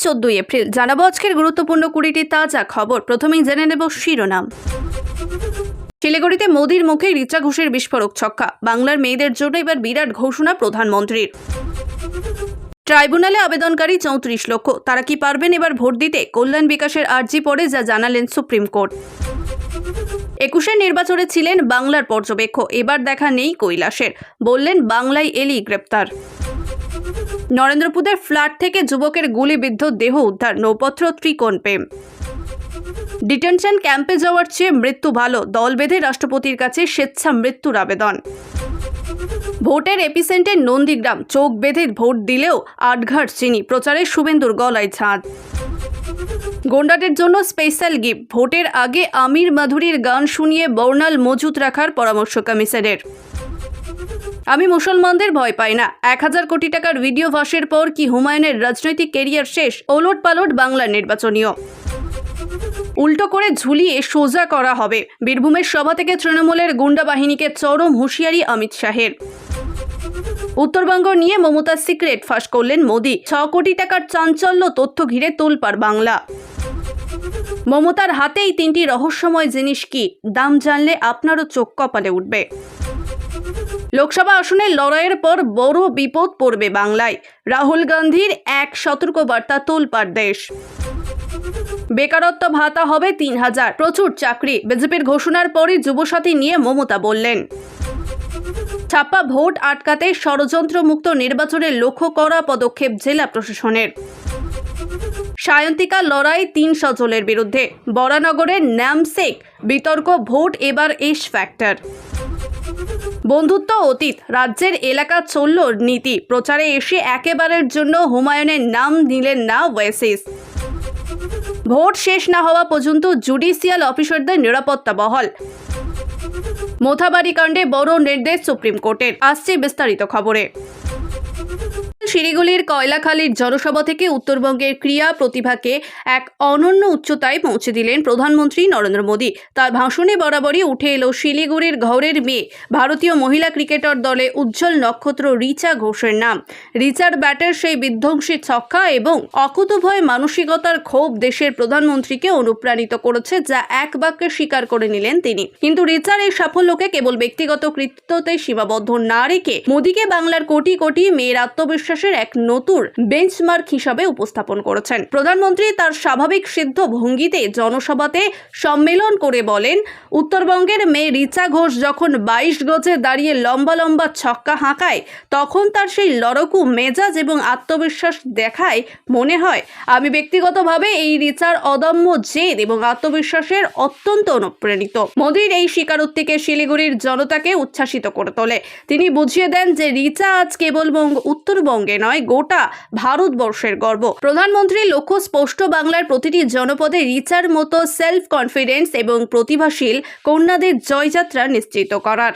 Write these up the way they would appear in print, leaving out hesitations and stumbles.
14 April জানাবো আজকের গুরুত্বপূর্ণ 20টি তাজা খবর। প্রথমেই জেনে নেব শিরোনাম। শিলিগুড়িতে মোদির মুখে রিচা ঘোষের বিস্ফোরক ছক্কা। বাংলার মেয়েদের জন্য এবার বিরাট ঘোষণা প্রধানমন্ত্রীর। ট্রাইব্যুনালে আবেদনকারী 34 লক্ষ, তারা কি পারবেন এবার ভোট দিতে? কল্যাণ বিকাশের আর্জি পড়ে যা জানালেন সুপ্রিম কোর্ট। 21-এর নির্বাচনে ছিলেন বাংলার পর্যবেক্ষক, এবার দেখা নেই কৈলাসের, বললেন বাংলায় এলি গ্রেপ্তার। নরেন্দ্রপুরের ফ্ল্যাট থেকে যুবকের গুলিবিদ্ধ দেহ উদ্ধার, নৌপত্র ত্রিকোণ প্রেম। ডিটেনশন ক্যাম্পে যাওয়ার চেয়ে মৃত্যু ভালো, দল বেঁধে রাষ্ট্রপতির কাছে স্বেচ্ছা মৃত্যুর আবেদন। ভোটের এপিসেন্টার নন্দীগ্রাম, চোখ বেঁধে ভোট দিলেও আটঘাট চিনি, প্রচারে শুভেন্দুর গলায় ঝাঁঝ। গোন্ডাদের জন্য স্পেশাল গিফট, ভোটের আগে আমির মাধুরীর গান শুনিয়ে বর্ণাল মজুত রাখার পরামর্শ কমিশনের। আমি মুসলমানদের ভয় পাই না, 1000 কোটি টাকার ভিডিও ফাঁসের পর কি হুমায়ুনের রাজনৈতিক কেরিয়ার শেষ? ওলট পালট বাংলার নির্বাচনীয়। উল্টো করে ঝুলিয়ে সোজা করা হবে, বীরভূমের সভা থেকে তৃণমূলের গুন্ডা বাহিনীকে চরম হুঁশিয়ারি অমিত শাহের। উত্তরবঙ্গ নিয়ে মমতার সিক্রেট ফাঁস করলেন মোদি, 6 কোটি টাকার চাঞ্চল্য তথ্য ঘিরে তোলপাড় বাংলা। মমতার হাতেই 3টি রহস্যময় জিনিস কি, দাম জানলে আপনারও চোখ কপালে উঠবে। লোকসভা আসনের লড়াইয়ের পর বড় বিপদ পড়বে বাংলায়, রাহুল গান্ধীর এক সতর্কবার্তা তোলপাড় দেশ। বেকারত্ব ভাতা হবে 3000, প্রচুর চাকরি, বিজেপির ঘোষণার পরই যুবসাথী নিয়ে মমতা বললেন। ছাপ্পা ভোট আটকাতে ষড়যন্ত্রমুক্ত নির্বাচনের লক্ষ্য করা পদক্ষেপ জেলা প্রশাসনের। সায়ন্তিকা লড়াই 3 সজলের বিরুদ্ধে, বরানগরের ন্যামসেক বিতর্ক, ভোট এবার এস ফ্যাক্টর। বন্ধুত্ব অতীত, রাজ্যের এলাকা চলল নীতি, প্রচারে এসে একেবারের জন্য হুমায়ুনের নাম নিলেন না ওয়েসিস। ভোট শেষ না হওয়া পর্যন্ত জুডিশিয়াল অফিসারদের নিরাপত্তা বহাল। মোথাবাড়ি কাণ্ডে বড় নির্দেশ সুপ্রিম কোর্টের, আসছে বিস্তারিত খবরে। শিলিগুড়ির কয়লাখালীর জনসভা থেকে উত্তরবঙ্গের ক্রীড়া প্রতিভাকে এক অনন্য উচ্চতায় পৌঁছে দিলেন প্রধানমন্ত্রী নরেন্দ্র মোদী। তার ভাষণে বরাবরই উঠে এলো শিলিগুড়ির ঘরের মেয়ে, ভারতীয় মহিলা ক্রিকেটার দলে উজ্জ্বল নক্ষত্র রিচা ঘোষের নাম। রিচার ব্যাটের সেই বিধ্বংসী ছক্কা এবং অকুতোভয় মানসিকতার ক্ষোভ দেশের প্রধানমন্ত্রীকে অনুপ্রাণিত করেছে, যা এক বাক্যে স্বীকার করে নিলেন তিনি। কিন্তু রিচার এই সাফল্যকে কেবল ব্যক্তিগত কৃতিত্বতে সীমাবদ্ধ না রেখে মোদীকে বাংলার কোটি কোটি মেয়ের আত্মবিশ্বাস এক নতুন বেঞ্চমার্ক হিসাবে উপস্থাপন করেছেন। প্রধানমন্ত্রী তার স্বাভাবিক সিদ্ধ ভঙ্গিতে জনসভাতে সম্মেলন করে বলেন, উত্তরবঙ্গের মেয়ে রিচা ঘোষ যখন 22 গজে দাঁড়িয়ে লম্বা লম্বা ছক্কা হাঁকায়, তখন তার সেই লড়কু মেজাজ এবং আত্মবিশ্বাস দেখায় মনে হয় আমি ব্যক্তিগতভাবে এই রিচার অদম্য জেদ এবং আত্মবিশ্বাসের অত্যন্ত অনুপ্রাণিত। মোদীর এই স্বীকারোক্তিকে শিলিগুড়ির জনতাকে উচ্ছ্বাসিত করে তোলে। তিনি বুঝিয়ে দেন যে রিচা আজ কেবল উত্তরবঙ্গে নয়, গোটা ভারতবর্ষের গর্ব। প্রধানমন্ত্রীর লক্ষ্য স্পষ্ট, বাংলার প্রতিটি জনপদে রিচার মতো সেলফ কনফিডেন্স এবং প্রতিভাশীল কন্যাদের জয়যাত্রা নিশ্চিত করার।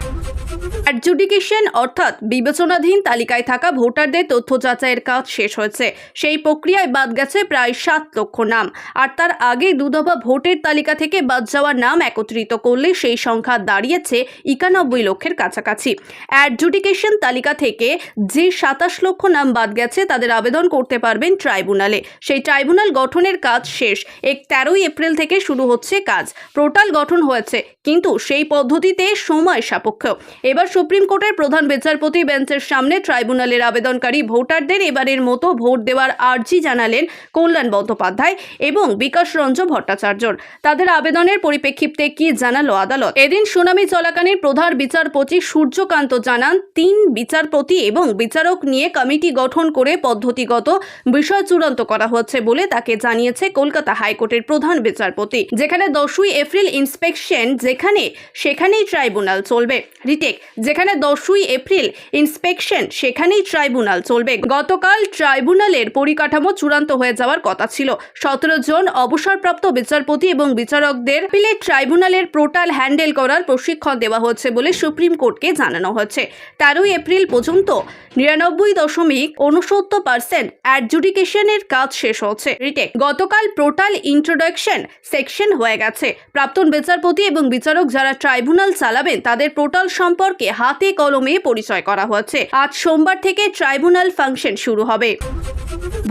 অ্যাডজুডিকেশন অর্থাৎ বিবেচনাধীন তালিকায় থাকা ভোটারদের তথ্য যাচাইয়ের কাজ শেষ হয়েছে। সেই প্রক্রিয়ায় বাদ গেছে প্রায় 7 লক্ষ নাম, আর তার আগে 2 দফা ভোটের তালিকা থেকে বাদ যাওয়া নাম একত্রিত করলে সেই সংখ্যা দাঁড়িয়েছে 91 লক্ষের কাছাকাছি। অ্যাডজুডিকেশন তালিকা থেকে যে 27 লক্ষ নাম বাদ গেছে তাদের আবেদন করতে পারবেন ট্রাইব্যুনালে। সেই ট্রাইব্যুনাল গঠনের কাজ শেষ। 13 এপ্রিল থেকে শুরু হচ্ছে কাজ। পোর্টাল গঠন হয়েছে, কিন্তু সেই পদ্ধতিতে সময় সাপেক্ষ। এবার সুপ্রিম কোর্টের প্রধান বিচারপতি বেঞ্চের সামনে ট্রাইব্যুনালের আবেদনকারী ভোটারদের এবারের মতো ভোট দেওয়ার আর্জি জানালেন কল্যাণ বন্দ্যোপাধ্যায় এবং বিকাশ রঞ্জন ভট্টাচার্যর। তাদের আবেদনের পরিপ্রেক্ষিতে কি জানালো আদালত? এদিন শুনানি চলাকালীন প্রধান বিচারপতি সূর্যকান্ত জানান, 3 বিচারপতি এবং বিচারক নিয়ে কমিটি গঠন করে পদ্ধতিগত বিষয় চূড়ান্ত করা হচ্ছে বলে তাকে জানিয়েছে কলকাতা হাইকোর্টের প্রধান বিচারপতি। যেখানে 10ই এপ্রিল ইন্সপেকশন, সেখানেই ট্রাইব্যুনাল চলবে। রিটেক, যেখানে 10ই এপ্রিল ইন্সপেকশন, সেখানেই ট্রাইব্যুনাল চলবে। গতকাল ট্রাইব্যুনালের পরিকাঠামো চূড়ান্ত হয়ে যাওয়ার কথা ছিল। 17 জন অবসরপ্রাপ্ত বিচারপতি এবং বিচারকদের পিলেট ট্রাইব্যুনালের পোর্টাল হ্যান্ডেল করার প্রশিক্ষণ দেওয়া হচ্ছে বলে সুপ্রিম কোর্টকে জানানো হয়েছে। 13 এপ্রিল পর্যন্ত 99.69% অ্যাডজুডিকেশনের কাজ শেষ হচ্ছে। রিটেক, গতকাল পোর্টাল ইন্ট্রোডাকশন সেকশন হয়ে গেছে। প্রাক্তন বিচারপতি এবং বিচারক যারা ট্রাইব্যুনাল চালাবেন তাদের পোর্টাল সম্পর্কে সম্পর্কে হাতে কলমে পরিচয় করা হয়েছে। আজ সোমবার থেকে ট্রাইব্যুনাল ফাংশন শুরু হবে।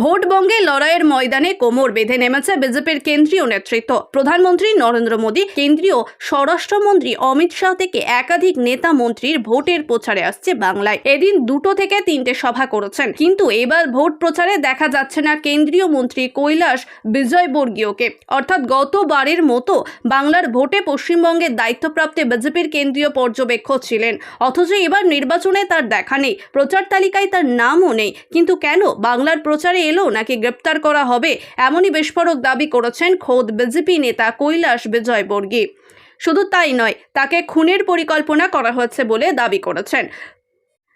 ভোটবঙ্গে লড়াইয়ের ময়দানে কোমর বেঁধে নেমেছে বিজেপির কেন্দ্রীয় নেতৃত্ব। প্রধানমন্ত্রী নরেন্দ্র মোদী, কেন্দ্রীয় স্বরাষ্ট্রমন্ত্রী অমিত শাহ থেকে একাধিক নেতা মন্ত্রীর ভোটের প্রচারে আসছে বাংলায়। এদিন 2 থেকে 3টে সভা করেছেন, কিন্তু এবার ভোট প্রচারে দেখা যাচ্ছে না কেন্দ্রীয় মন্ত্রী কৈলাস বিজয়বর্গীয়কে। অর্থাৎ গতবারের মতো বাংলার ভোটে পশ্চিমবঙ্গের দায়িত্বপ্রাপ্ত বিজেপির কেন্দ্রীয় পর্যবেক্ষক ছিলেন, অথচ এবার নির্বাচনে তার দেখা নেই, প্রচার তালিকায় তার নামও নেই। কিন্তু কেন? বাংলার প্রচারে এলো নাকি গ্রেপ্তার করা হবে, এমনই বিস্ফোরক দাবি করেছেন খোদ বিজেপি নেতা কৈলাস বিজয়বর্গী। শুধু তাই নয়, তাকে খুনের পরিকল্পনা করা হয়েছে বলে দাবি করেছেন।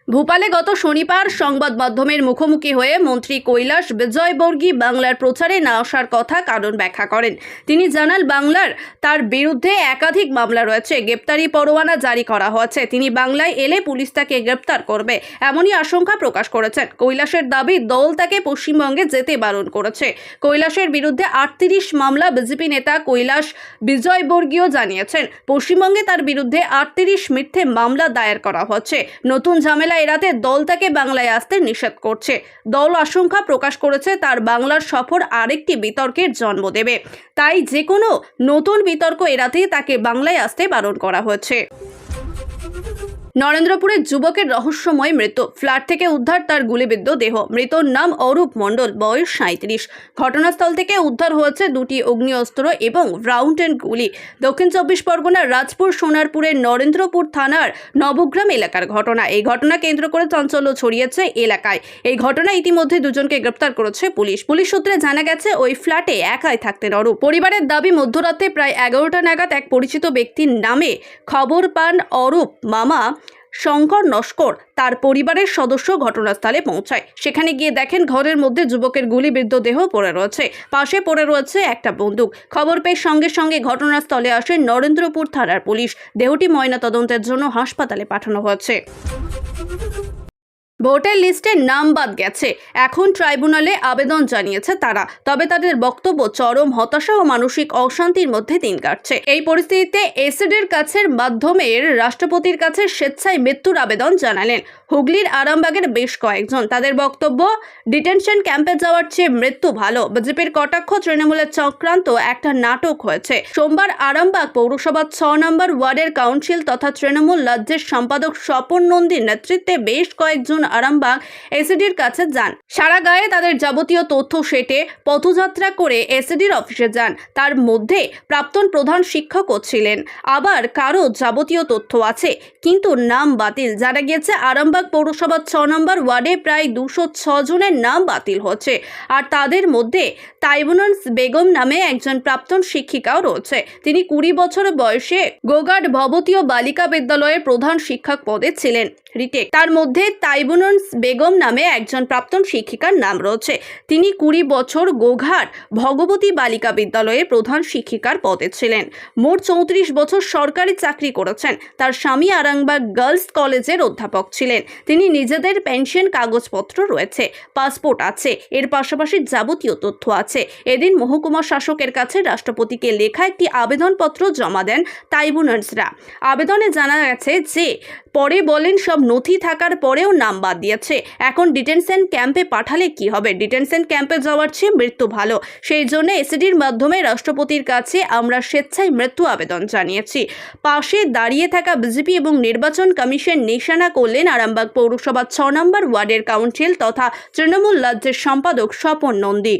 ভোপালে গত শনিবার সংবাদ মাধ্যমের মুখোমুখি হয়ে মন্ত্রী কৈলাস বিজয়বর্গী বাংলার প্রচারে না আসার কথা কারণ ব্যাখ্যা করেন। তিনি জানান, বাংলার তার বিরুদ্ধে একাধিক মামলা রয়েছে, গ্রেপ্তারি পরোয়ানা জারি করা হয়েছে। তিনি বাংলায় এলে পুলিশ তাকে গ্রেপ্তার করবে, এমনই আশঙ্কা প্রকাশ করেছেন। কৈলাসের দাবি, দল তাকে পশ্চিমবঙ্গে যেতে বারণ করেছে। কৈলাসের বিরুদ্ধে 38 মামলা বিজেপি নেতা কৈলাস বিজয়বর্গীয় জানিয়েছেন। পশ্চিমবঙ্গে তার বিরুদ্ধে 38 মিথ্যে মামলা দায়ের করা হচ্ছে। নতুন ঝামেলা এড়াতে দল তাকে বাংলায় আসতে নিষেধ করছে। দল আশঙ্কা প্রকাশ করেছে তার বাংলার সফর আরেকটি বিতর্কের জন্ম দেবে, তাই যে কোনো নতুন বিতর্ক এড়াতেই তাকে বাংলায় আসতে বারণ করা হয়েছে। নরেন্দ্রপুরের যুবকের রহস্যময় মৃত্যু। ফ্ল্যাট থেকে উদ্ধার তার গুলিবিদ্ধ দেহ। মৃতর নাম অরূপ মণ্ডল, বয়স 37। ঘটনাস্থল থেকে উদ্ধার হয়েছে 2টি অগ্নিঅস্ত্র এবং রাউন্ড এন্ড গুলি। দক্ষিণ 24 পরগনার রাজপুর সোনারপুরের নরেন্দ্রপুর থানার নবগ্রাম এলাকার ঘটনা। এই ঘটনা কেন্দ্র করে চাঞ্চল্য ছড়িয়েছে এলাকায়। এই ঘটনায় ইতিমধ্যে 2জনকে গ্রেপ্তার করেছে পুলিশ। পুলিশ সূত্রে জানা গেছে, ওই ফ্ল্যাটে একাই থাকতেন অরূপ। পরিবারের দাবি, মধ্যরাতে প্রায় 11টা নাগাদ এক পরিচিত ব্যক্তির নামে খবর পান অরূপ মামা শঙ্কর নস্কর তার পরিবারের সদস্য ঘটনাস্থলে পৌঁছায়। সেখানে গিয়ে দেখেন ঘরের মধ্যে যুবকের গুলিবিদ্ধ দেহ পড়ে রয়েছে, পাশে পড়ে রয়েছে একটা বন্দুক। খবর পেয়ে সঙ্গে সঙ্গে ঘটনাস্থলে আসে নরেন্দ্রপুর থানার পুলিশ। দেহটি ময়নাতদন্তের জন্য হাসপাতালে পাঠানো হয়েছে। ভোটার লিস্টে নাম বাদ গেছে, এখন ট্রাইব্যুনালে আবেদন জানিয়েছে তারা। তবে তাদের বক্তব্য, চরম হতাশা ও মানসিক অশান্তির মধ্যে দিন কাটছে। এই পরিস্থিতিতে এসিডির কাছের মাধ্যমে রাষ্ট্রপতির কাছে স্বেচ্ছায় মৃত্যুর আবেদন জানালেন হুগলির আরামবাগের বেশ কয়েকজন। তাদের বক্তব্য, ডিটেনশন ক্যাম্পে যাওয়ার চেয়ে মৃত্যু ভালো। বিজেপির কটাক্ষ, তৃণমূলের চক্রান্ত একটা নাটক হয়েছে। সোমবার আরামবাগ পৌরসভার 6 নম্বর ওয়ার্ডের কাউন্সিল তথা তৃণমূল রাজ্যের সম্পাদক স্বপন নন্দীর নেতৃত্বে বেশ কয়েকজন আরামবাগ এসিডির কাছে যান। সারা গায়ে তাদের যাবতীয় তথ্য সেটে পথযাত্রা করে এসিডির অফিসে যান। তার মধ্যে প্রাক্তন প্রধান শিক্ষকও ছিলেন, আবার কারো যাবতীয় তথ্য আছে, কিন্তু নাম বাতিল। জানা গিয়েছে, আরামবাগ পৌরসভার 6 নম্বর ওয়ার্ডে প্রায় 206 জনের নাম বাতিল হচ্ছে, আর তাদের মধ্যে তাইবুনস বেগম নামে একজন প্রাক্তন শিক্ষিকাও রয়েছে। তিনি 20 বছর বয়সে গোঘাট ভবতীয় বালিকা বিদ্যালয়ের প্রধান শিক্ষক পদে ছিলেন, রিটেক। তার মধ্যে তাইবুনস বেগম নামে একজন প্রাক্তন শিক্ষিকার নাম রয়েছে। তিনি 20 বছর গোঘাট ভগবতী বালিকা বিদ্যালয়ের প্রধান শিক্ষিকার পদে ছিলেন। মোট 34 বছর সরকারি চাকরি করেছেন। তার স্বামী আরামবাগ গার্লস কলেজের অধ্যাপক ছিলেন। তিনি নিজেদের পেনশন কাগজপত্র রয়েছে, পাসপোর্ট আছে, এর পাশাপাশি যাবতীয় তথ্য আছে। এদিন মহকুমা শাসকের কাছে রাষ্ট্রপতিকে লেখা একটি আবেদনপত্র জমা দেন তাইবুনসরা। আবেদনে জানা গেছে যে পরে বলেন, সব নথি থাকার পরেও নাম বাদ দিয়েছে। এখন ডিটেনশন ক্যাম্পে পাঠালে কি হবে? ডিটেনশন ক্যাম্পে যাওয়ার চেয়ে মৃত্যু ভালো। সেই জন্য এসিডির মাধ্যমে রাষ্ট্রপতির কাছে আমরা স্বেচ্ছায় মৃত্যু আবেদন জানিয়েছি। পাশে দাঁড়িয়ে থাকা বিজেপি এবং নির্বাচন কমিশন নিশানা করলেন আরামবাগ পৌরসভার 6 নম্বর ওয়ার্ডের কাউন্সিল তথা তৃণমূল রাজ্যের সম্পাদক স্বপন নন্দী।